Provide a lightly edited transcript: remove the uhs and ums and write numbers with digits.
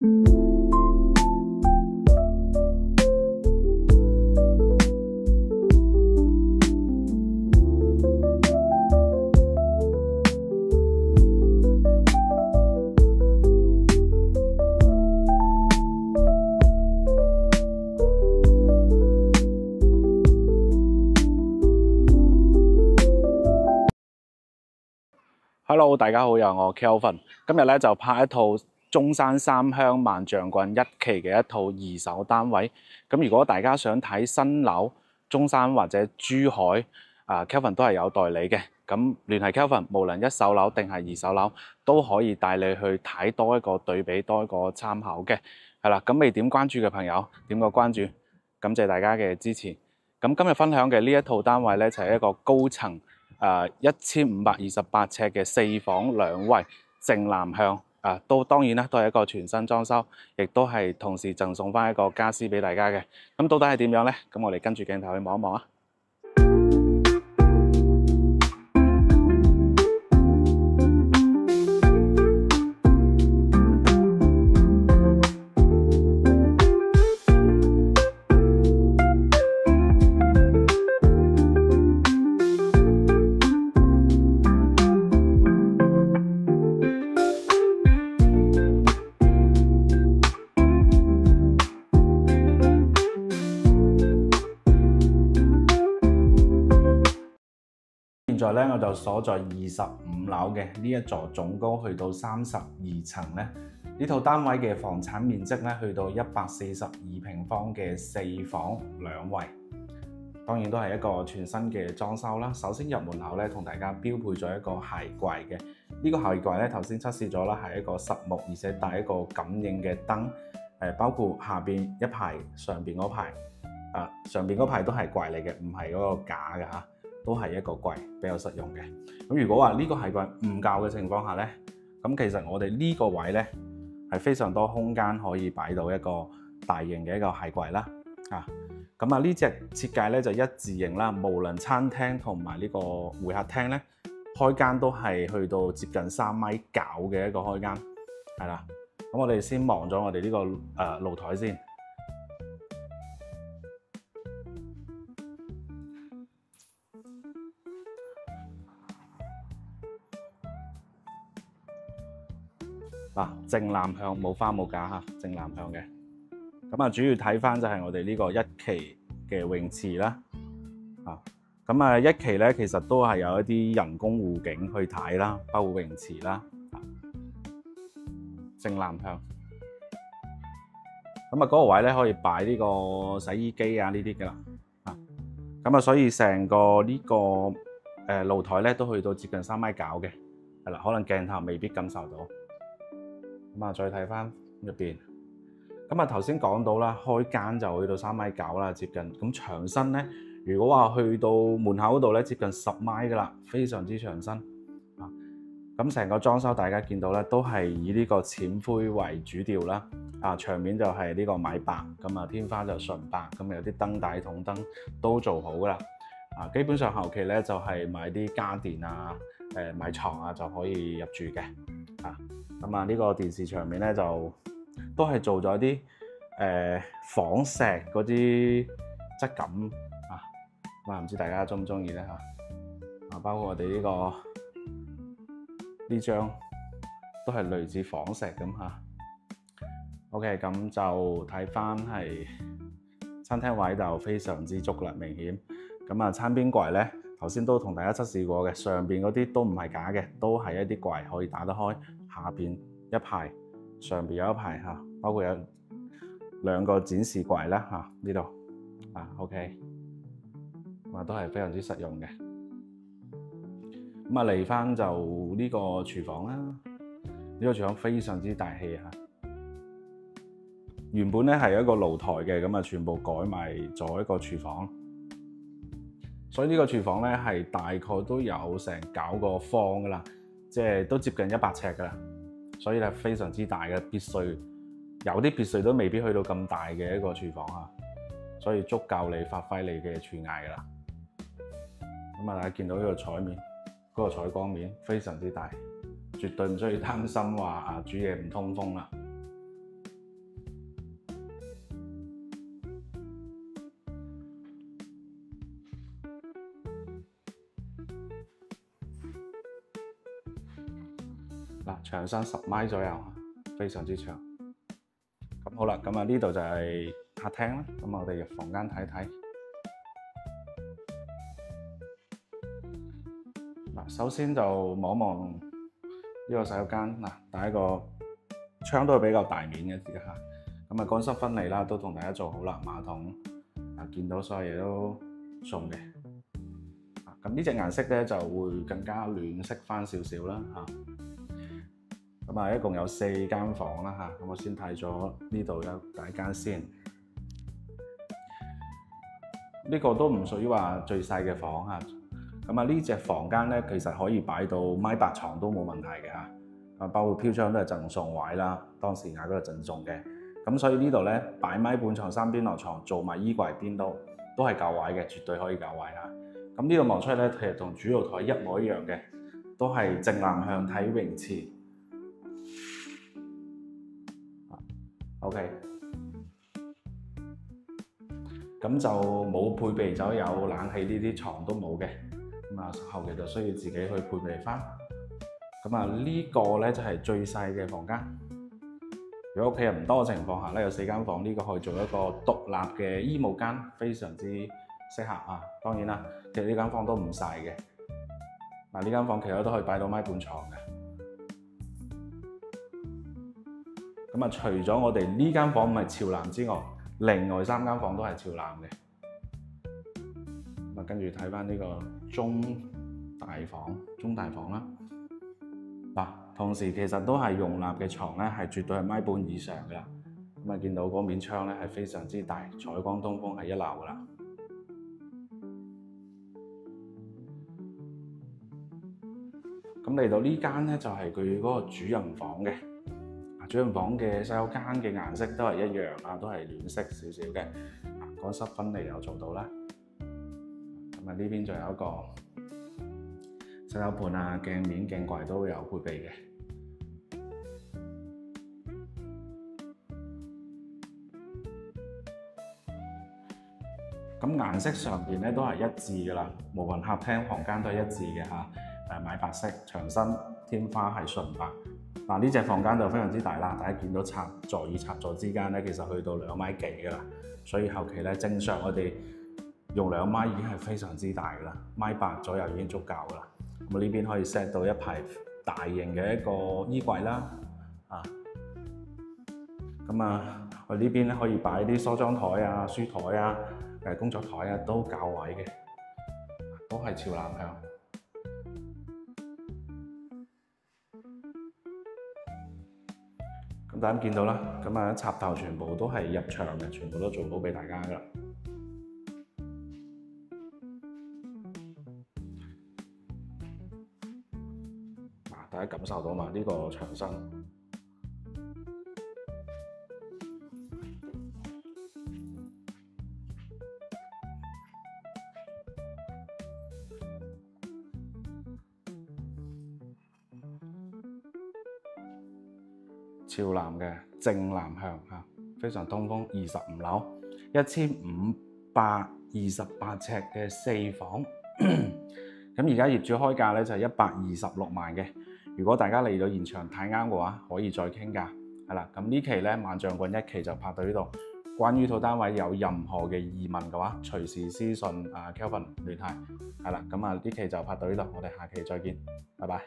Hello， 大家好，又係我 Kelvin。今日咧就拍一套中山三鄉萬象郡一期嘅一套二手單位。咁如果大家想睇新樓，中山或者珠海，Kelvin 都係有代理嘅。咁聯繫 Kelvin，無論一手樓定係二手樓，都可以帶你去睇多一個對比，多一個參考嘅。係啦，咁未點關注嘅朋友，點個關注，感謝大家嘅支持。咁今日分享嘅呢一套單位咧，就係一個高層。1528尺嘅4房2衛正南向，當然啦，都係一個全新裝修，亦都係同時贈送翻一個家私俾大家嘅。咁到底係點樣呢？咁我哋跟住鏡頭去望一望啊！現在咧我就所在25樓嘅呢一座總高去到32層咧，呢套單位嘅房產面積咧去到142平方嘅4房2衛，當然都係一個全新嘅裝修啦。首先入門口咧，同大家標配咗一個鞋櫃嘅，呢個鞋櫃咧頭先測試咗啦，係一個實木，而且帶一個感應嘅燈，包括下邊一排、上邊嗰排，上邊嗰排都係櫃嚟嘅，唔係嗰個架嘅嚇。都係一個櫃，比較實用嘅。咁如果話呢個鞋櫃唔夠嘅情況下呢，咁其實我哋呢個位呢係非常多空間可以擺到一個大型嘅一個鞋櫃啦。咁呢隻設計呢就一字型啦，無論餐廳同埋呢個會客廳呢，開間都係去到接近3米九嘅一個開間，係啦。咁我哋先望咗我哋呢個露台先。正南向，冇花冇架嚇，正南向嘅。咁主要睇翻就係我哋呢個一期嘅泳池啦。咁一期咧其實都係有一啲人工護景去睇啦，包括泳池啦。正南向。咁嗰個位咧可以擺呢個洗衣機啊呢啲㗎啦。咁所以成個呢個露台咧都去到接近3米九嘅，係啦，可能鏡頭未必感受到。再睇翻入邊，頭先講到啦，開間就去到3米九啦，接近。咁牆身咧，如果話去到門口嗰度咧，接近10米噶啦，非常之長身。咁成個裝修大家見到咧，都係以呢個淺灰為主調啦。牆面就係呢個米白，天花就純白，咁有啲燈帶、筒燈都做好噶啦。基本上後期咧就係買啲家電買床啊就可以入住嘅。呢個電視牆面咧就都係做咗啲仿石嗰啲質感唔知大家中唔中意咧嚇？包括我哋呢張都係類似仿石咁嚇。OK， 咁就睇翻係餐廳位就非常之足啦，明顯。餐邊櫃咧頭先都同大家測試過嘅，上邊嗰啲都唔係假嘅，都係一啲櫃可以打得開。下邊一排，上邊有一排嚇，包括有2個展示櫃啦嚇，呢度OK，都係非常之實用嘅。嚟翻就呢個廚房啦，呢個廚房非常之大氣嚇。原本咧係一個露台嘅，全部改埋咗一個廚房，所以呢個廚房咧係大概都有成9個方噶啦。即係都接近100尺噶啦，所以係非常之大嘅別墅，有啲別墅都未必去到咁大嘅一個廚房啊，所以足夠你發揮你嘅廚藝噶啦。大家見到呢個彩面，嗰個採光面非常之大，絕對唔需要擔心話煮嘢唔通風啦。嗱，牆身10米左右，非常之長。咁好啦，咁啊呢度就係客廳啦。咁我哋入房間睇睇。嗱，首先就望望呢個洗手間。嗱，第一個窗都係比較大面嘅啲嚇。咁啊乾濕分離啦，都同大家做好啦。馬桶啊，見到所有嘢都送嘅。咁呢隻顏色咧就會更加暖色翻少少啦嚇。咁啊，一共有4間房啦嚇。咁我先睇咗呢度有第一間先。呢個都唔屬於話最細嘅房嚇。咁啊，呢隻房間咧其實可以擺到1.8米床都冇問題嘅嚇。啊，包括飄窗都係贈送位啦，當時雅閣贈送嘅。咁所以呢度咧擺1.5米床3邊落床，做埋衣櫃邊都係夠位嘅，絕對可以夠位嚇。咁呢度望出咧，其實同主露台一模一樣嘅，都係正南向睇泳池。OK， 咁就冇配備咗有冷氣呢啲床都冇嘅，咁啊後期就需要自己去配備翻。咁啊呢個咧就係最細嘅房間。如果屋企人唔多嘅情況下咧，有4間房，呢個可以做一個獨立嘅衣帽間，非常之適合啊。當然啦，其實呢間房都唔細嘅。嗱，呢間房其實都可以擺到1.5米床嘅。咁啊，除咗我哋呢間房唔係朝南之外，另外3間房都係朝南嘅。咁啊，跟住睇翻呢個中大房啦。嗱，同時其實都係容納嘅床咧，係絕對係1.5米以上嘅啦。咁啊，見到嗰面窗咧係非常之大，採光通風係一流噶啦。咁嚟到呢間咧就係佢嗰個主人房嘅。主人房嘅洗手間嘅顏色都係一樣啊，都係暖色少少嘅，乾濕分離又做到啦。咁啊呢邊仲有一個洗手盤啊、鏡面、鏡櫃都有配備嘅。咁顏色上邊咧都係一致噶啦，無論客廳、房間都係一致嘅嚇。米白色，牆身天花係純白。嗱，呢隻房間就非常之大啦，大家見到插座與插座之間咧，其實去到2.幾米噶啦，所以後期咧正常我哋用2米已經係非常之大噶啦，1.8米左右已經足夠噶啦。咁呢邊可以 set 到一排大型嘅一個衣櫃啦，咁啊，我呢邊咧可以擺啲梳妝台啊、書台啊、工作台啊，都夠位嘅，都係朝南向。咁大家見到啦，咁啊插頭全部都係入牆嘅，全部都做好俾大家噶啦。大家感受到嘛？呢個牆身朝南嘅正南向嚇，非常通風。25樓1528尺嘅4房，咁而家業主開價咧就係126萬嘅。如果大家嚟到現場睇啱嘅話，可以再傾價。係啦，咁呢期咧萬象郡1期就拍到呢度。關於套單位有任何嘅疑問嘅話，隨時私信Kelvin 聯繫。係啦，咁呢期就拍到呢度，我哋下期再見，拜拜。